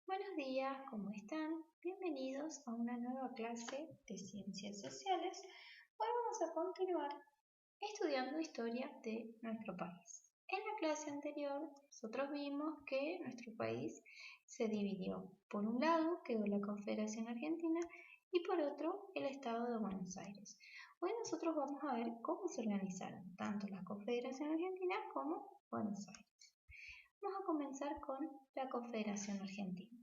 Buenos días, ¿cómo están? Bienvenidos a una nueva clase de Ciencias Sociales. Hoy vamos a continuar estudiando historia de nuestro país. En la clase anterior nosotros vimos que nuestro país se dividió. Por un lado quedó la Confederación Argentina y por otro el Estado de Buenos Aires. Hoy nosotros vamos a ver cómo se organizaron tanto la Confederación Argentina como Buenos Aires. Vamos a comenzar con la Confederación Argentina.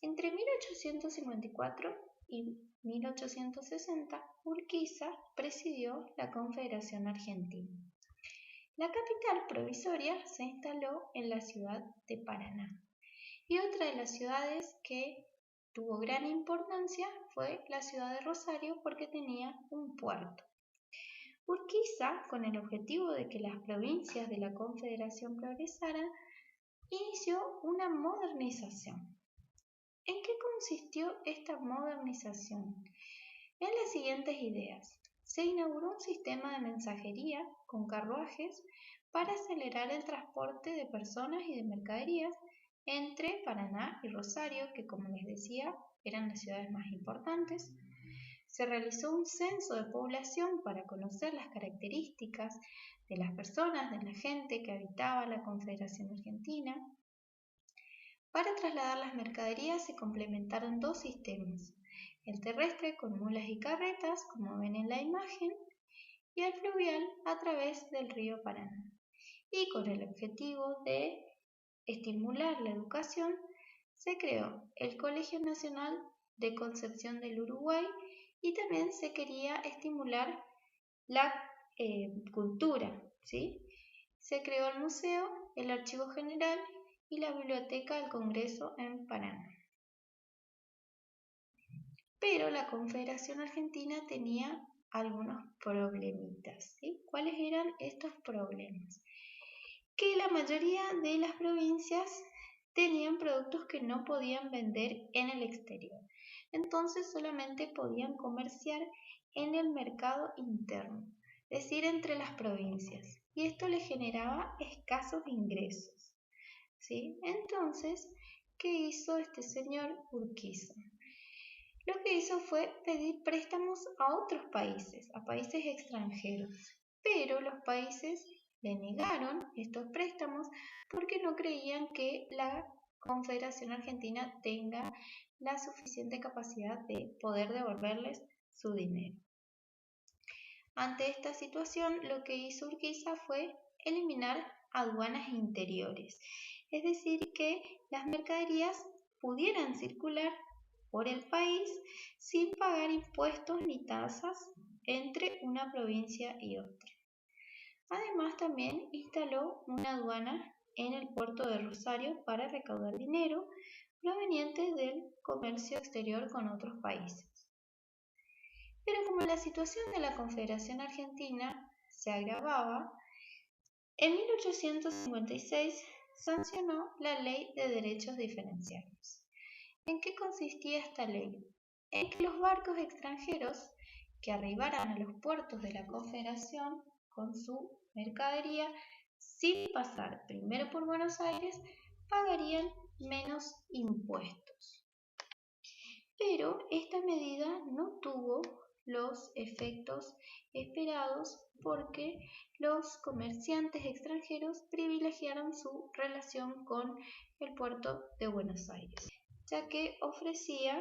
Entre 1854 y 1860, Urquiza presidió la Confederación Argentina. La capital provisoria se instaló en la ciudad de Paraná. Y otra de las ciudades que tuvo gran importancia fue la ciudad de Rosario porque tenía un puerto. Urquiza, con el objetivo de que las provincias de la Confederación progresaran, inició una modernización. ¿En qué consistió esta modernización? En las siguientes ideas. Se inauguró un sistema de mensajería con carruajes para acelerar el transporte de personas y de mercaderías entre Paraná y Rosario, que como les decía, eran las ciudades más importantes. Se realizó un censo de población para conocer las características de las personas, de la gente que habitaba la Confederación Argentina. Para trasladar las mercaderías se complementaron dos sistemas, el terrestre con mulas y carretas, como ven en la imagen, y el fluvial a través del río Paraná. Y con el objetivo de estimular la educación, se creó el Colegio Nacional de Concepción del Uruguay y también se quería estimular la cultura, ¿sí? Se creó el museo, el archivo general y la Biblioteca del Congreso en Paraná. Pero la Confederación Argentina tenía algunos problemitas, ¿sí? ¿Cuáles eran estos problemas? Que la mayoría de las provincias tenían productos que no podían vender en el exterior. Entonces solamente podían comerciar en el mercado interno, es decir, entre las provincias. Y esto les generaba escasos ingresos, ¿sí? Entonces, ¿qué hizo este señor Urquiza? Lo que hizo fue pedir préstamos a otros países, a países extranjeros, pero los países le negaron estos préstamos porque no creían que la Confederación Argentina tenga la suficiente capacidad de poder devolverles su dinero. Ante esta situación, lo que hizo Urquiza fue eliminar aduanas interiores, es decir, que las mercaderías pudieran circular por el país sin pagar impuestos ni tasas entre una provincia y otra. Además, también instaló una aduana en el puerto de Rosario para recaudar dinero proveniente del comercio exterior con otros países. Pero como la situación de la Confederación Argentina se agravaba, en 1856 sancionó la Ley de Derechos Diferenciados. ¿En qué consistía esta ley? En que los barcos extranjeros que arribaran a los puertos de la Confederación con su mercadería sin pasar primero por Buenos Aires pagarían menos impuestos. Pero esta medida no tuvo los efectos esperados porque los comerciantes extranjeros privilegiaron su relación con el puerto de Buenos Aires, ya que ofrecía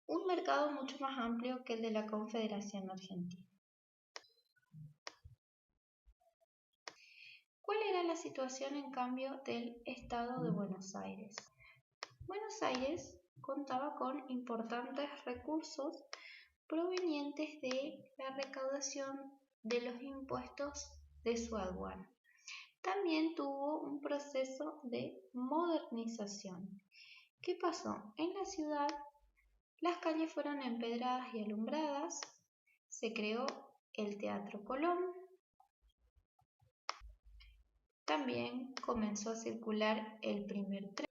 un mercado mucho más amplio que el de la Confederación Argentina. ¿Cuál era la situación en cambio del Estado de Buenos Aires? Buenos Aires contaba con importantes recursos provenientes de la recaudación de los impuestos de su aduana. También tuvo un proceso de modernización. ¿Qué pasó? En la ciudad las calles fueron empedradas y alumbradas, se creó el Teatro Colón, también comenzó a circular el primer tren.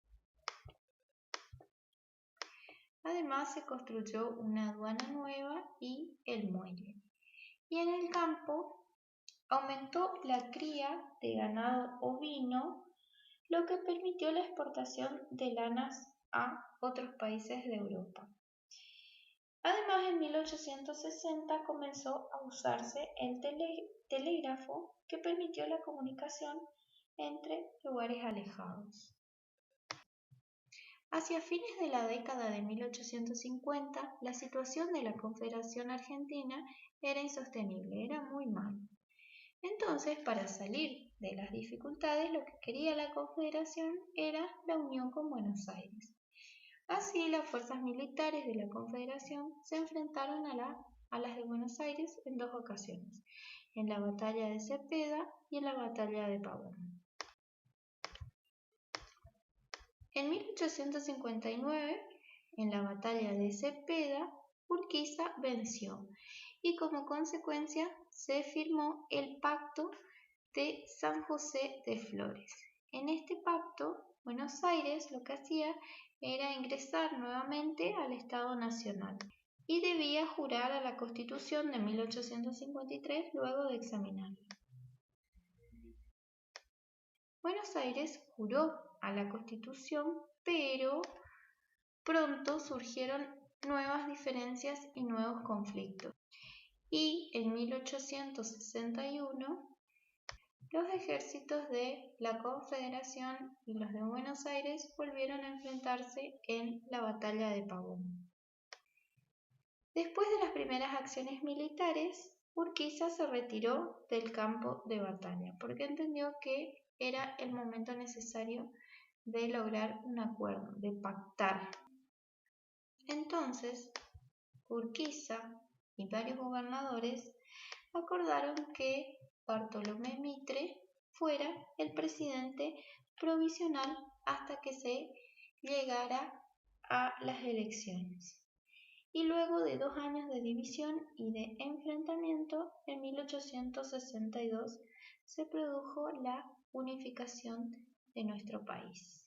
Además se construyó una aduana nueva y el muelle. Y en el campo aumentó la cría de ganado ovino lo que permitió la exportación de lanas a otros países de Europa. Además, en 1860 comenzó a usarse el telégrafo, que permitió la comunicación entre lugares alejados. Hacia fines de la década de 1850, la situación de la Confederación Argentina era insostenible, era muy mal. Entonces, para salir de las dificultades, lo que quería la Confederación era la unión con Buenos Aires. Así, las fuerzas militares de la Confederación se enfrentaron a las de Buenos Aires en 2 ocasiones, en la batalla de Cepeda y en la batalla de Pavón. En 1859, en la batalla de Cepeda, Urquiza venció y como consecuencia se firmó el Pacto de San José de Flores. En este pacto, Buenos Aires lo que hacía era ingresar nuevamente al Estado Nacional y debía jurar a la Constitución de 1853 luego de examinarla. Buenos Aires juró a la Constitución, pero pronto surgieron nuevas diferencias y nuevos conflictos. Y en 1861, los ejércitos de la Confederación y los de Buenos Aires volvieron a enfrentarse en la batalla de Pavón. Después de las primeras acciones militares, Urquiza se retiró del campo de batalla porque entendió que era el momento necesario de lograr un acuerdo, de pactar. Entonces, Urquiza y varios gobernadores acordaron que Bartolomé Mitre fuera el presidente provisional hasta que se llegara a las elecciones. Y luego de 2 años de división y de enfrentamiento, en 1862 se produjo la unificación de nuestro país.